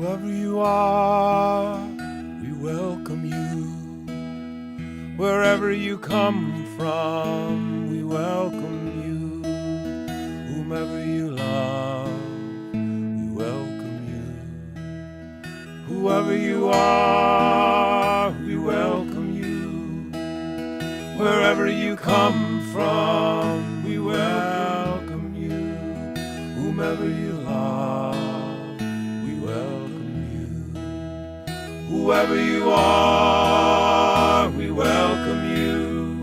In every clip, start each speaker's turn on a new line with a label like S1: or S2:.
S1: Whoever you are, we welcome you. Wherever you come from, we welcome you. Whomever you love, we welcome you. Whoever you are, we welcome you. Wherever you come from, we welcome you. Whomever you love, we welcome you. Whoever you are, we welcome you.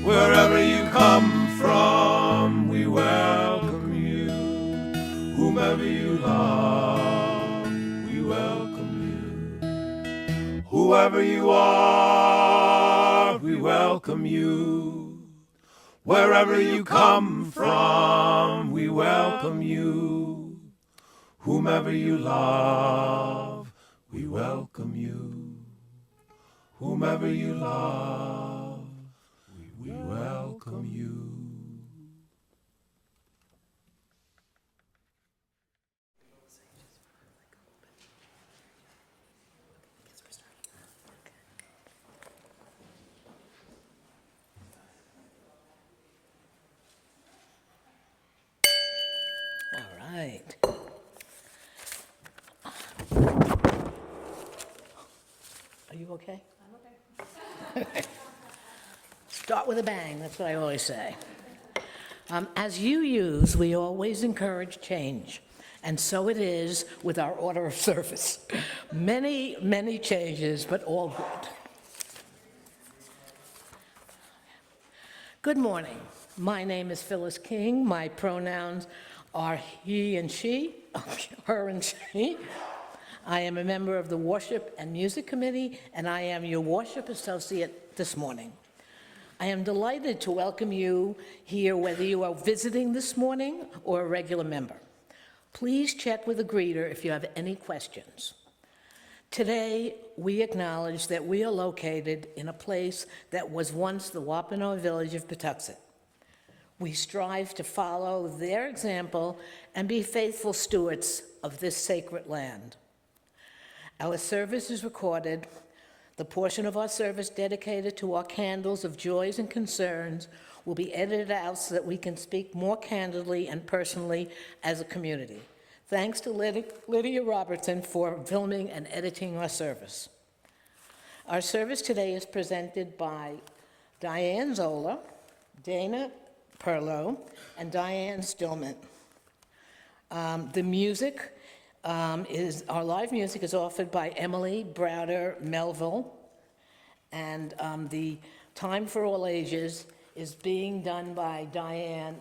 S1: Wherever you come from, we welcome you. Whomever you love, we welcome you. Whoever you are, we welcome you. Wherever you come from, we welcome you. Whomever you love, we welcome you. Whomever you love, we welcome you.
S2: All right. Are you okay? I'm okay. Start with a bang, that's what I always say. As you use, we always encourage change, and so it is with our order of service. Many changes, but all good. Good morning. My name is Phyllis King. My pronouns are he and she, her and she. I am a member of the Worship and Music Committee, and I am your worship associate this morning. I am delighted to welcome you here, whether you are visiting this morning or a regular member. Please check with the greeter if you have any questions. Today, we acknowledge that we are located in a place that was once the Wampanoag village of Patuxent. We strive to follow their example and be faithful stewards of this sacred land. Our service is recorded. The portion of our service dedicated to our candles of joys and concerns will be edited out so that we can speak more candidly and personally as a community. Thanks to Lydia Robertson for filming and editing our service. Our service today is presented by Diane Zola, Dana Perlow, and Diane Stillman. The music our live music is offered by Emily Browder Melville, and the Time for All Ages is being performed by Diane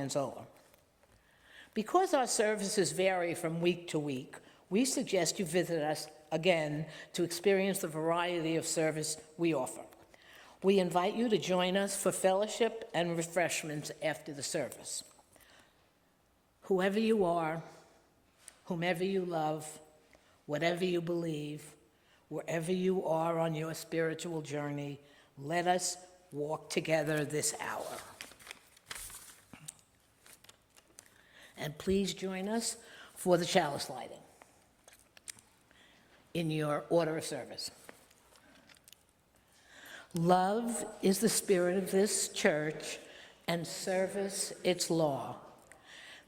S2: Zola. Because our services vary from week to week, we suggest you visit us again to experience the variety of service we offer. We invite you to join us for fellowship and refreshments after the service. Whoever you are, whomever you love, whatever you believe, wherever you are on your spiritual journey, let us walk together this hour. And please join us for the chalice lighting in your order of service. Love is the spirit of this church, and service its law.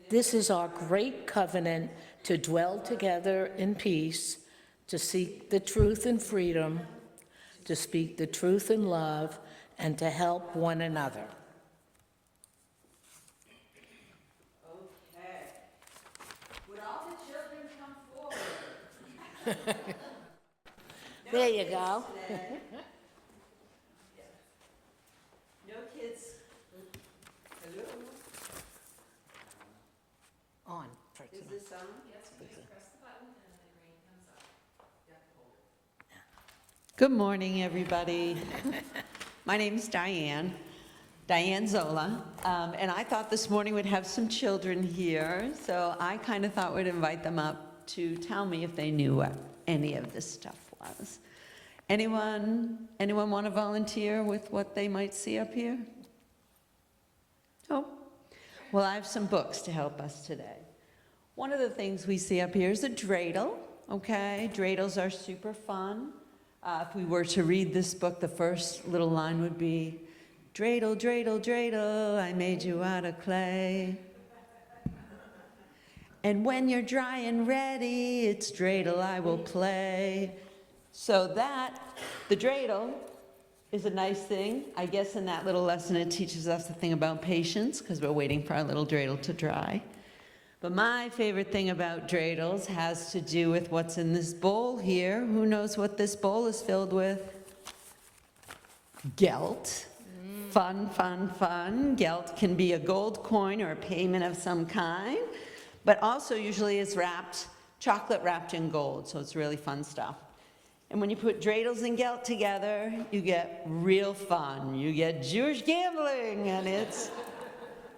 S2: This is our great covenant to dwell together in peace, to seek the truth in freedom, to speak the truth in love, and to help one another.
S3: Okay. Would all the children come forward?
S2: There you go.
S3: No kids. Hello?
S2: On.
S3: Is this on?
S4: Yes, please press the button and the green comes up. You have to hold it.
S3: Good morning, everybody. My name's Diane Zola, and I thought this morning we'd have some children here, so I kind of thought we'd invite them up to tell me if they knew what any of this stuff was. Anyone want to volunteer with what they might see up here? Oh, well, I have some books to help us today. One of the things we see up here is a dreidel, okay? Dreidels are super fun. If we were to read this book, the first little line would be, dreidel, dreidel, dreidel, I made you out of clay. And when you're dry and ready, it's dreidel I will play. So the dreidel is a nice thing. I guess in that little lesson it teaches us the thing about patience, because we're waiting for our little dreidel to dry. But my favorite thing about dreidels has to do with what's in this bowl here. Who knows what this bowl is filled with? Gelt. Fun, fun, fun. Gelt can be a gold coin or a payment of some kind, but also usually is chocolate wrapped in gold, so it's really fun stuff. And when you put dreidels and gelt together, you get real fun. You get Jewish gambling, and it's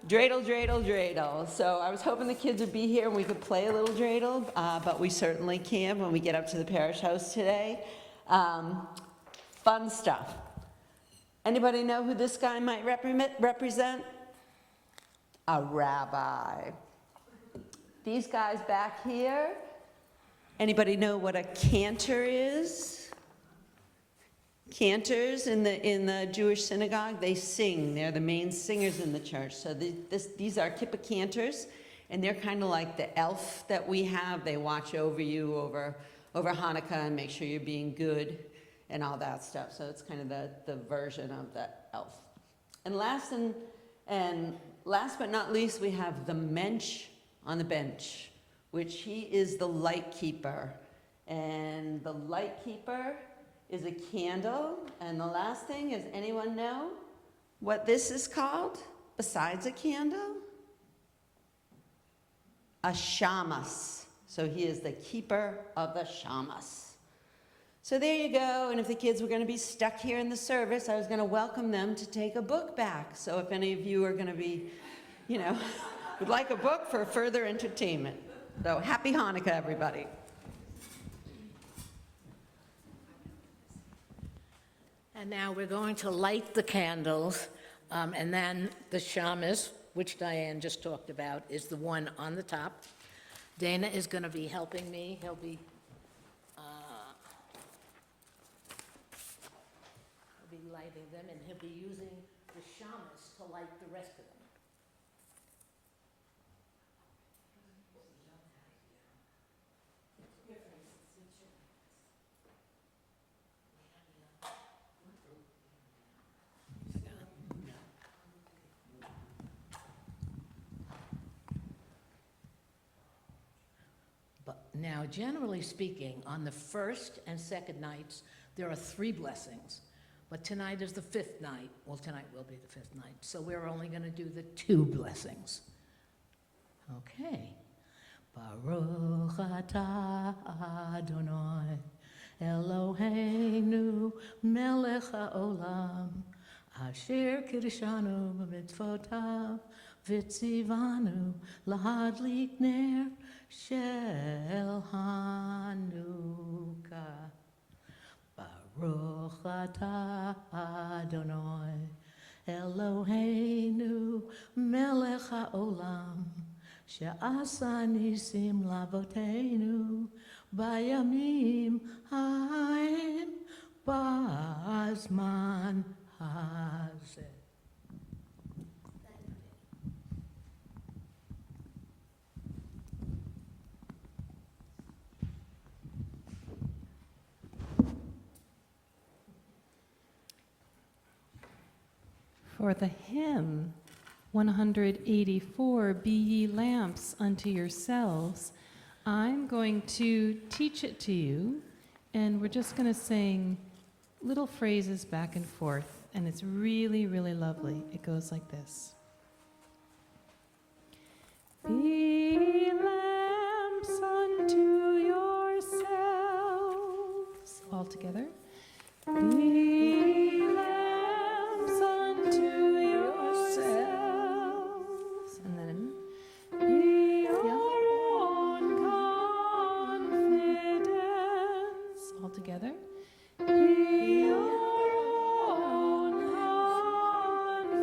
S3: dreidel, dreidel, dreidel. So I was hoping the kids would be here and we could play a little dreidel, but we certainly can when we get up to the parish house today. Fun stuff. Anybody know who this guy might represent? A rabbi. These guys back here, anybody know what a cantor is? Cantors in the Jewish synagogue, they sing. They're the main singers in the church. So these are kippah cantors, and they're kind of like the elf that we have. They watch over you over Hanukkah and make sure you're being good and all that stuff. So it's kind of the version of that elf. And last but not least, we have the mensch on the bench, which he is the light keeper. And the light keeper is a candle. And the last thing is, anyone know what this is called besides a candle? A shamash. So he is the keeper of the shamash. So there you go. And if the kids were going to be stuck here in the service, I was going to welcome them to take a book back. So if any of you are going to be, would like a book for further entertainment. So happy Hanukkah, everybody.
S2: And now we're going to light the candles, and then the shamash, which Diane just talked about, is the one on the top. Dana is going to be helping me. He'll be lighting them, and he'll be using the shamash to light the rest of them. Now, generally speaking, on the first and second nights, there are 3 blessings. But tonight is the 5th night. Well, tonight will be the 5th night. So we're only going to do the 2 blessings. Okay. Baruch atah Adonai Eloheinu melech haolam asher kiddushanu b'mitzvotav v'tzivanu lahadlik ner shel Hanukkah. Baruch atah Adonai Eloheinu melech haolam she'asa nisim lavoteinu bayamim ha'em ba'zman hazeh.
S5: For the hymn 184, Be Ye Lamps Unto Yourselves, I'm going to teach it to you, and we're just going to sing little phrases back and forth, and it's really, really lovely. It goes like this. Be lamps unto yourselves. All together. Be lamps unto yourselves. And then be your own confidence. All together. Be your own confidence.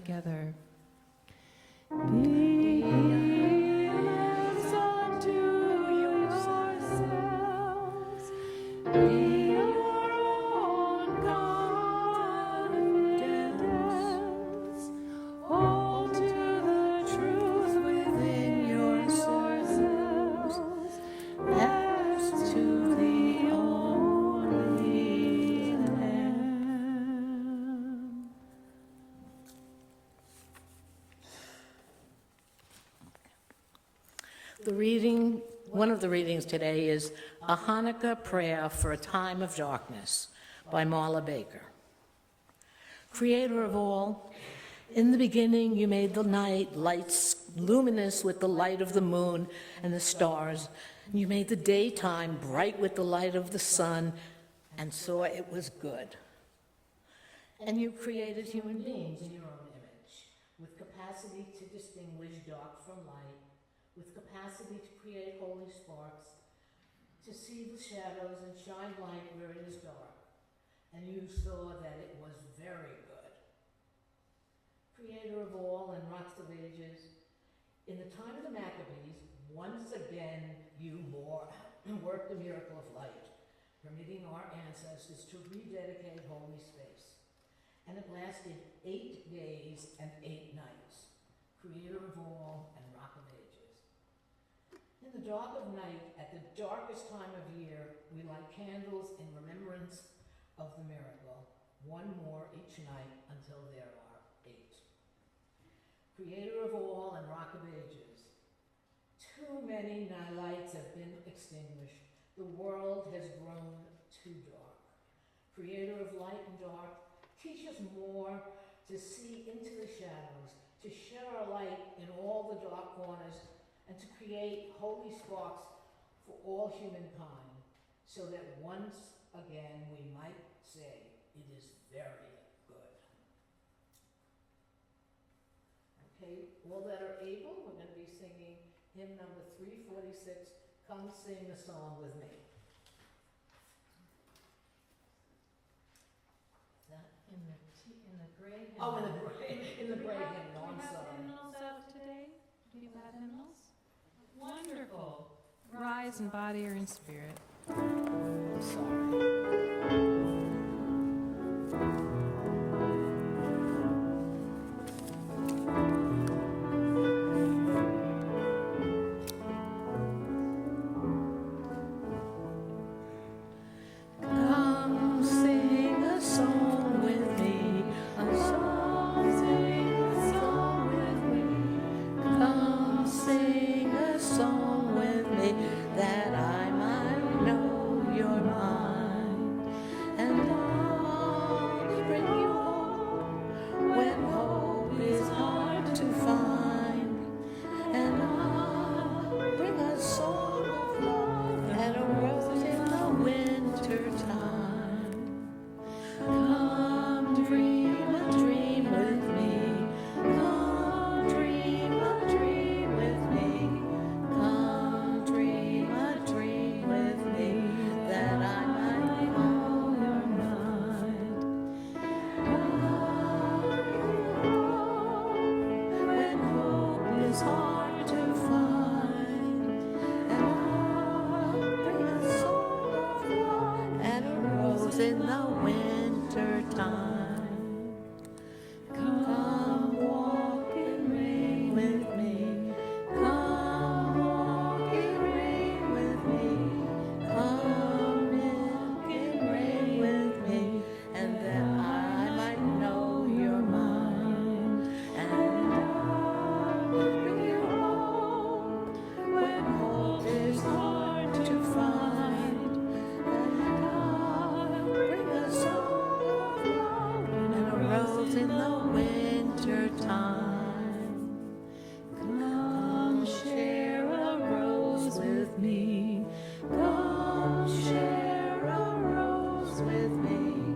S5: together. Be as unto yourselves, be your own confidence, hold to the truth within yourselves, as to the only Lamb.
S2: One of the readings today is A Hanukkah Prayer for a Time of Darkness by Marla Baker. Creator of all, in the beginning you made the night lights luminous with the light of the moon and the stars. You made the daytime bright with the light of the sun, and saw it was good. And you created human beings in your own image, with capacity to distinguish dark from light, with capacity to create holy sparks, to see the shadows and shine light where it is dark. And you saw that it was very good. Creator of all and rocks of ages, in the time of the Maccabees, once again you worked the miracle of light, permitting our ancestors to rededicate holy space. And it lasted 8 days and 8 nights. Creator of all and rock of ages. In the dark of night, at the darkest time of year, we light candles in remembrance of the miracle, one more each night until there are 8. Creator of all and rock of ages, too many lights have been extinguished. The world has grown too dark. Creator of light and dark, teach us more to see into the shadows, to shed our light in all the dark corners, and to create holy sparks for all humankind, so that once again we might say, it is very good. Okay, all that are able, we're going to be singing hymn number 346, Come Sing a Song with Me. Is that
S5: In the gray hymn.
S2: oh, in the gray hymn, I'm sorry.
S5: Hymnals out today? Do you have hymnals? Wonderful. Rise in body or in spirit.
S2: I'm sorry. Come sing a song with me, a song, sing a song with me. Come sing a song with me, that I might know your mind. And I'll bring you home when hope is hard to find. And I'll bring a song of love that arose in the winter time. Come dream a dream with me. Come dream a dream with me. Come dream a dream with me, that I might know your mind. When hope is hard to find, and I'll bring a song of love that arose in the winter time. Come walk in rain with me. Come walk in rain with me. Come walk in rain with me, and that I might know your mind. And I'll bring you home when hope is hard to find. And I'll bring a song of love and a rose in the winter time. Come share a rose with me. Come share a rose with me.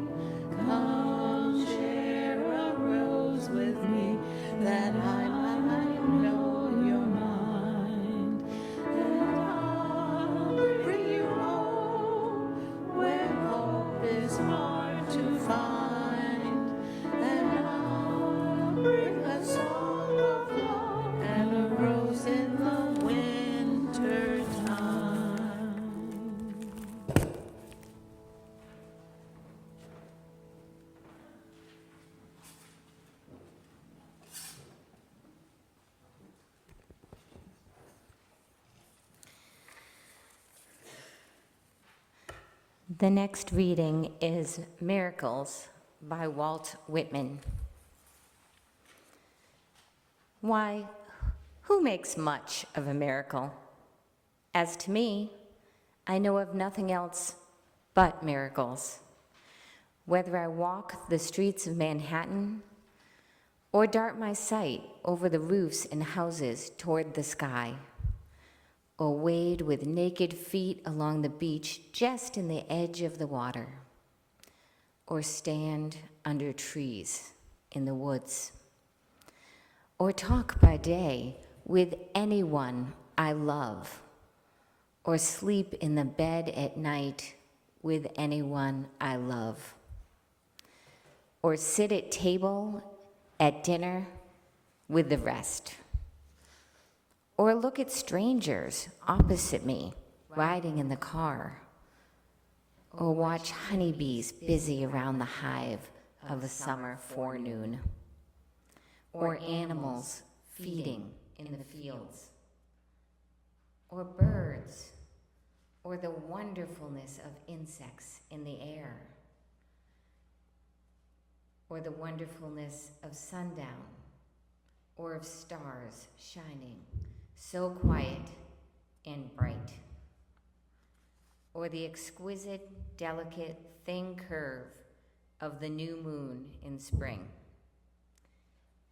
S2: Come share a rose with me, that I might know your mind. And I'll bring you home when hope is hard to find. And I'll bring
S6: The next reading is Miracles by Walt Whitman. Why, who makes much of a miracle? As to me, I know of nothing else but miracles. Whether I walk the streets of Manhattan or dart my sight over the roofs and houses toward the sky, or wade with naked feet along the beach just in the edge of the water, or stand under trees in the woods, or talk by day with anyone I love, or sleep in the bed at night with anyone I love, or sit at table at dinner with the rest, or look at strangers opposite me riding in the car, or watch honeybees busy around the hive of a summer forenoon, or animals feeding in the fields, or birds, or the wonderfulness of insects in the air, or the wonderfulness of sundown, or of stars shining so quiet and bright, or the exquisite, delicate, thin curve of the new moon in spring.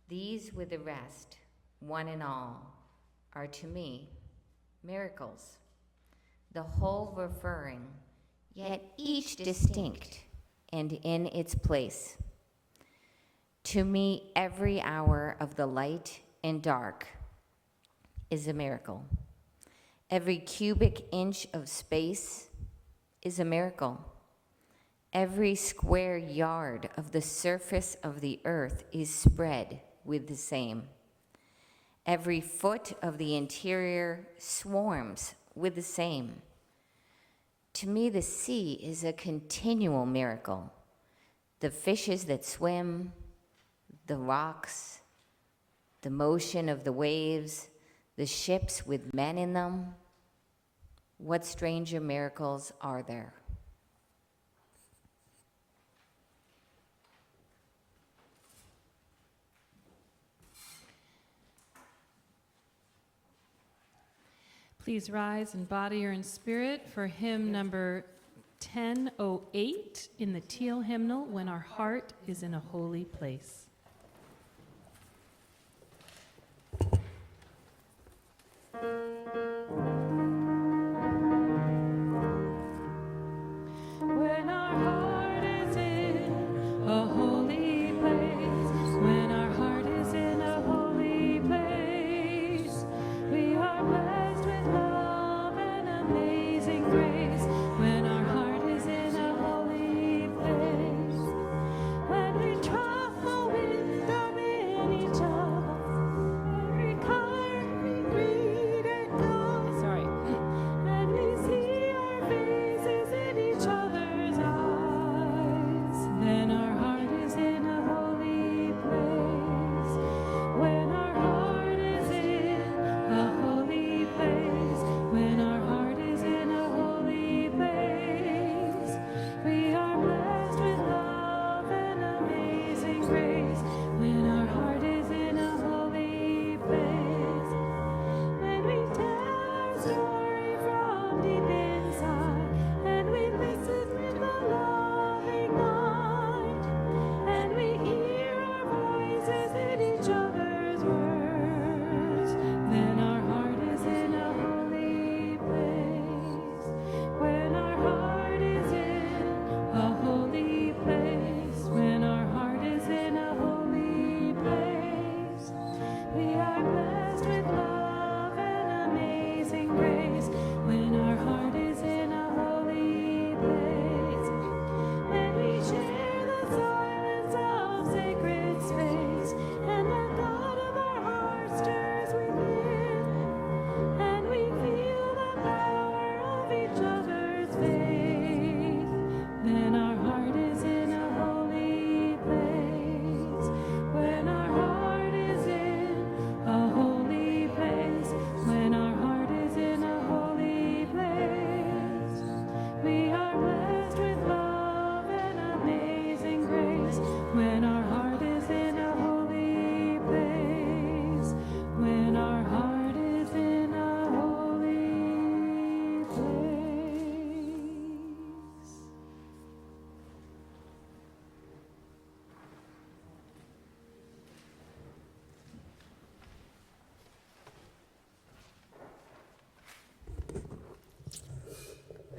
S6: These with the rest, one and all, are to me miracles, the whole referring, yet each distinct and in its place. To me, every hour of the light and dark is a miracle. Every cubic inch of space is a miracle. Every square yard of the surface of the earth is spread with the same. Every foot of the interior swarms with the same. To me, the sea is a continual miracle. The fishes that swim, the rocks, the motion of the waves, the ships with men in them. What stranger miracles are there?
S5: Please rise in body or in spirit for hymn number 1008 in the teal hymnal, When Our Heart is in a Holy Place. When our heart is in a holy place, when our heart is in a holy place, we are blessed with love and amazing grace. When our heart is in a holy place, when we trust the will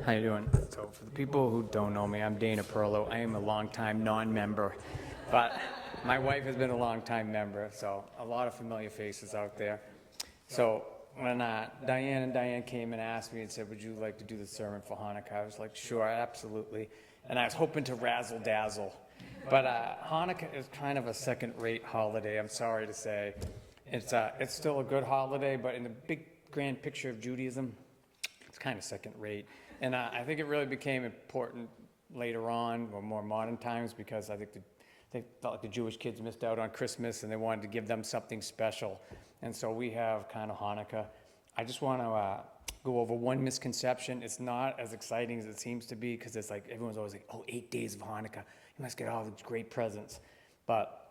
S7: How you doing? So for the people who don't know me, I'm Dana Perlow. I am a longtime non-member, but my wife has been a longtime member, so a lot of familiar faces out there. So when Diane came and asked me and said, would you like to do the sermon for Hanukkah? I was like, sure, absolutely. And I was hoping to razzle dazzle. But Hanukkah is kind of a second-rate holiday, I'm sorry to say. It's still a good holiday, but in the big grand picture of Judaism, it's kind of second-rate. And I think it really became important later on, or more modern times, because I think they felt like the Jewish kids missed out on Christmas and they wanted to give them something special. And so we have kind of Hanukkah. I just want to go over one misconception. It's not as exciting as it seems to be, because it's like everyone's always like, oh, 8 days of Hanukkah. You must get all these great presents. But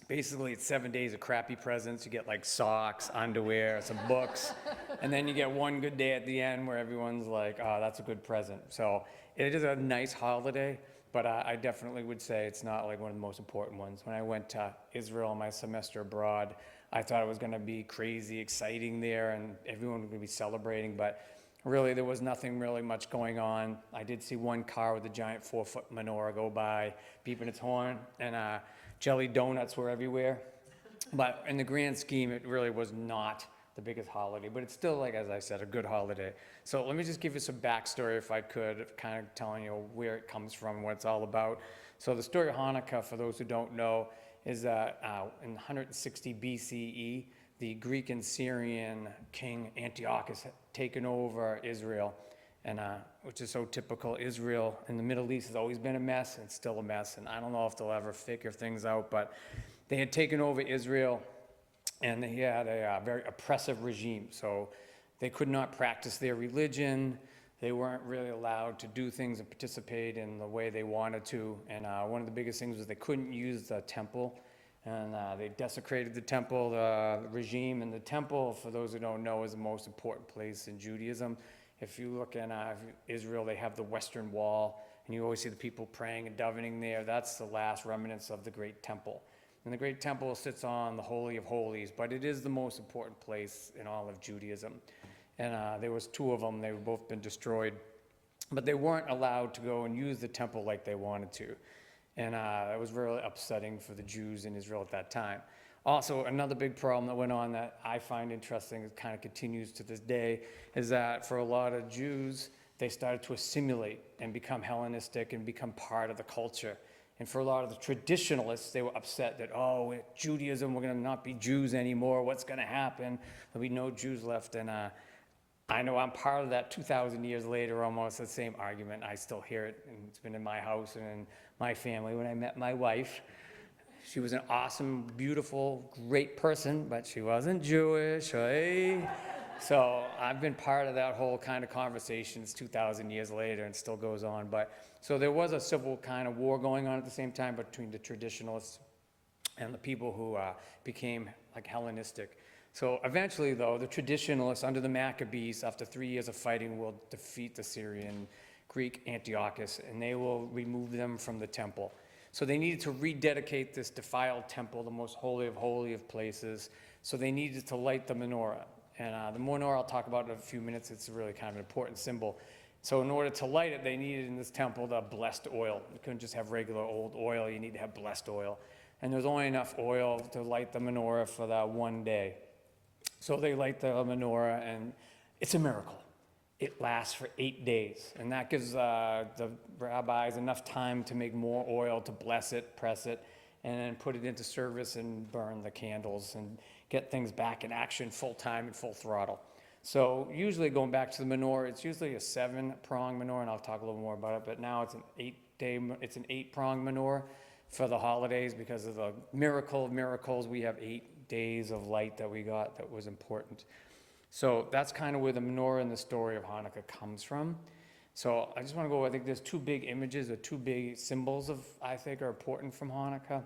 S7: basically, it's 7 days of crappy presents. You get like socks, underwear, some books, and then you get one good day at the end where everyone's like, oh, that's a good present. So it is a nice holiday, but I definitely would say it's not like one of the most important ones. When I went to Israel my semester abroad, I thought it was going to be crazy, exciting there, and everyone was going to be celebrating, but really there was nothing really much going on. I did see one car with a giant 4-foot menorah go by, beeping its horn, and jelly donuts were everywhere. But in the grand scheme, it really was not the biggest holiday, but it's still, like, as I said, a good holiday. So let me just give you some backstory, if I could, kind of telling you where it comes from, what it's all about. So the story of Hanukkah, for those who don't know, is that in 160 BCE, the Greek and Syrian king Antiochus had taken over Israel, and which is so typical. Israel in the Middle East has always been a mess, and it's still a mess, and I don't know if they'll ever figure things out, but they had taken over Israel, and they had a very oppressive regime. So they could not practice their religion. They weren't really allowed to do things and participate in the way they wanted to. And one of the biggest things was they couldn't use the temple. And they desecrated the temple, the regime. And the temple, for those who don't know, is the most important place in Judaism. If you look in Israel, they have the Western Wall. And you always see the people praying and davening there. That's the last remnants of the Great Temple. And the Great Temple sits on the Holy of Holies, but it is the most important place in all of Judaism. And there was 2 of them. They were both been destroyed. But they weren't allowed to go and use the temple like they wanted to. And it was really upsetting for the Jews in Israel at that time. Also, another big problem that went on that I find interesting, it kind of continues to this day, is that for a lot of Jews, they started to assimilate and become Hellenistic and become part of the culture. And for a lot of the traditionalists, they were upset that, oh, with Judaism, we're going to not be Jews anymore. What's going to happen? There'll be no Jews left. And I know I'm part of that 2,000 years later, almost the same argument. I still hear it, and it's been in my house and in my family. When I met my wife, she was an awesome, beautiful, great person, but she wasn't Jewish. Hey? So I've been part of that whole kind of conversations 2,000 years later, and still goes on. But so there was a civil kind of war going on at the same time between the traditionalists and the people who became like Hellenistic. So eventually, though, the traditionalists under the Maccabees, after 3 years of fighting, will defeat the Syrian Greek Antiochus, and they will remove them from the temple. So they needed to rededicate this defiled temple, the most holy of places. So they needed to light the menorah. And the menorah I'll talk about in a few minutes. It's really kind of an important symbol. So in order to light it, they needed in this temple the blessed oil. You couldn't just have regular old oil. You need to have blessed oil. And there's only enough oil to light the menorah for that one day. So they light the menorah, and it's a miracle. It lasts for 8 days. And that gives the rabbis enough time to make more oil, to bless it, press it, and then put it into service and burn the candles and get things back in action full time and full throttle. So usually going back to the menorah, it's usually a 7-prong menorah, and I'll talk a little more about it, but now it's an 8-prong menorah for the holidays because of the miracle of miracles. We have 8 days of light that we got that was important. So that's kind of where the menorah and the story of Hanukkah comes from. So I just want to go, I think there's 2 big images or 2 big symbols I think are important from Hanukkah.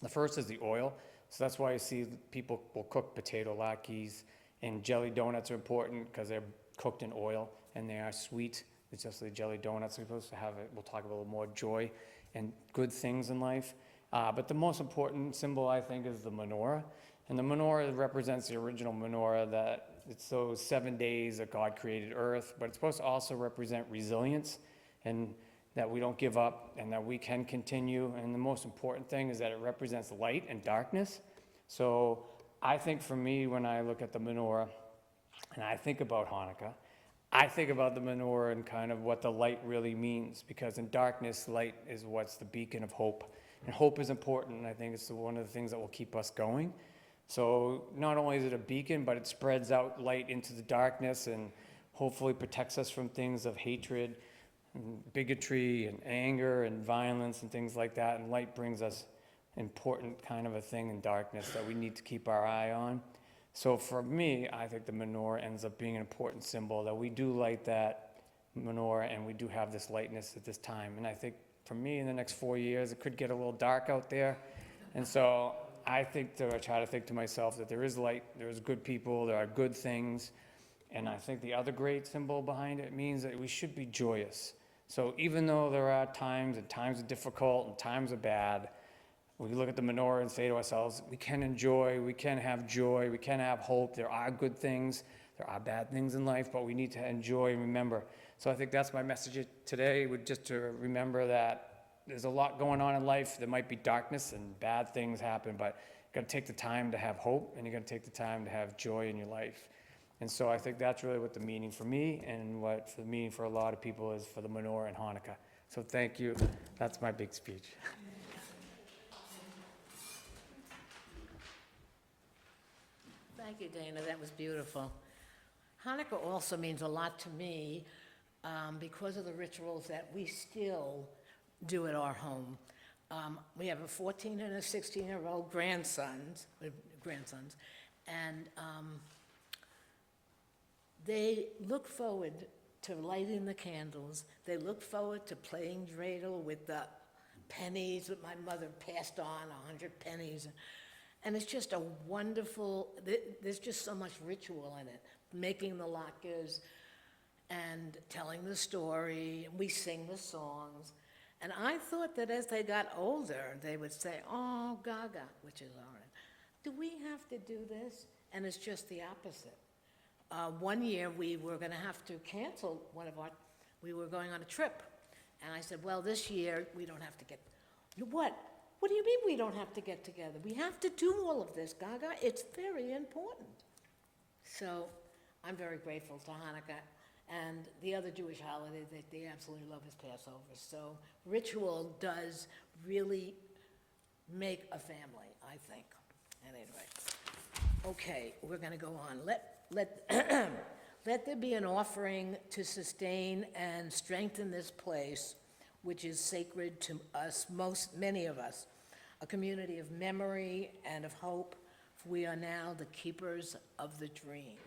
S7: The first is the oil. So that's why you see people will cook potato latkes, and jelly donuts are important because they're cooked in oil and they are sweet. It's just the jelly donuts are supposed to have it. We'll talk about a little more joy and good things in life. But the most important symbol, I think, is the menorah. And the menorah represents the original menorah that it's those 7 days that God created Earth, but it's supposed to also represent resilience and that we don't give up and that we can continue. And the most important thing is that it represents light and darkness. So I think for me, when I look at the menorah and I think about Hanukkah, I think about the menorah and kind of what the light really means, because in darkness, light is what's the beacon of hope. And hope is important, and I think it's one of the things that will keep us going. So not only is it a beacon, but it spreads out light into the darkness and hopefully protects us from things of hatred, and bigotry, and anger, and violence, and things like that. And light brings us important kind of a thing in darkness that we need to keep our eye on. So for me, I think the menorah ends up being an important symbol, that we do light that menorah and we do have this lightness at this time. And I think for me, in the next 4 years, it could get a little dark out there. And so I try to think to myself that there is light, there is good people, there are good things. And I think the other great symbol behind it means that we should be joyous. So even though there are times, and times are difficult, and times are bad, we look at the menorah and say to ourselves, we can enjoy, we can have joy, we can have hope. There are good things, there are bad things in life, but we need to enjoy and remember. So I think that's my message today, just to remember that there's a lot going on in life. There might be darkness and bad things happen, but you got to take the time to have hope, and you got to take the time to have joy in your life. And so I think that's really what the meaning for me and what the meaning for a lot of people is for the menorah and Hanukkah. So thank you. That's my big speech.
S2: Thank you, Dana, that was beautiful. Hanukkah also means a lot to me because of the rituals that we still do at our home. We have a 14 and a 16-year-old grandsons, and they look forward to lighting the candles. They look forward to playing dreidel with the pennies that my mother passed on, 100 pennies. And it's just a wonderful, there's just so much ritual in it. Making the latkes and telling the story, we sing the songs. And I thought that as they got older, they would say, oh, Gaga, which is orange. Do we have to do this? And it's just the opposite. One year we were gonna have to cancel we were going on a trip. And I said, well, this year we don't have to get, what? What do you mean we don't have to get together? We have to do all of this, Gaga. It's very important. So I'm very grateful to Hanukkah. And the other Jewish holiday that they absolutely love is Passover. So ritual does really make a family, I think. Anyway, okay, we're going to go on. Let there be an offering to sustain and strengthen this place, which is sacred to us, many of us, a community of memory and of hope, for we are now the keepers of the dream.